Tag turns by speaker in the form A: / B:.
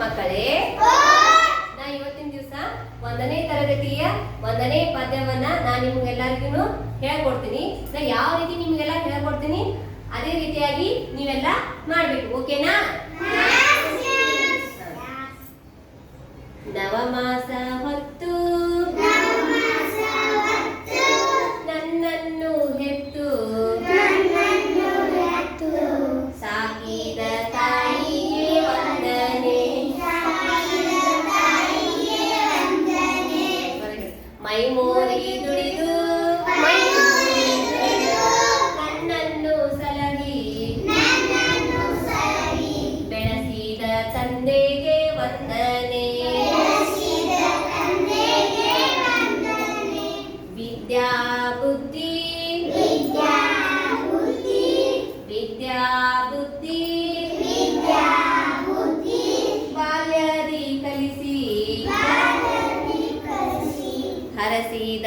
A: ಮಕ್ಕಳೇ, ನಾ ಇವತ್ತಿನ ದಿವಸ 1ನೇ ತರಗತಿಯ 1ನೇ ಪದ್ಯವನ್ನ ನಾನು ನಿಮ್ಗೆಲ್ಲರಿಗೂ ಹೇಳ್ಕೊಡ್ತೀನಿ. ನಾ ಯಾವ ರೀತಿ ನಿಮ್ಗೆಲ್ಲ ಹೇಳ್ಕೊಡ್ತೀನಿ ಅದೇ ರೀತಿಯಾಗಿ ನೀವೆಲ್ಲ ಮಾಡ್ಬೇಕು. ಓಕೆನಾ? ನವಮಾಸ ಹೊತ್ತು ನನ್ನನ್ನು ಹೆತ್ತು ಸಾಕಿದ ತಾಯಿಗೆ ವಂದನೆ. ಮೈ ಮೋರಿಗೆ ದುಡಿದು ನನ್ನನ್ನು ಸಲಹಿ ಬೆಳೆಸಿದ ತಂದೆಗೆ ವಂದನೆ. ವಿದ್ಯಾ ಬುದ್ಧಿ ವಿದ್ಯಾ ಬುದ್ಧಿ ಬಾಲ್ಯದಿ ಕಲಿಸಿ ಹರಸಿದ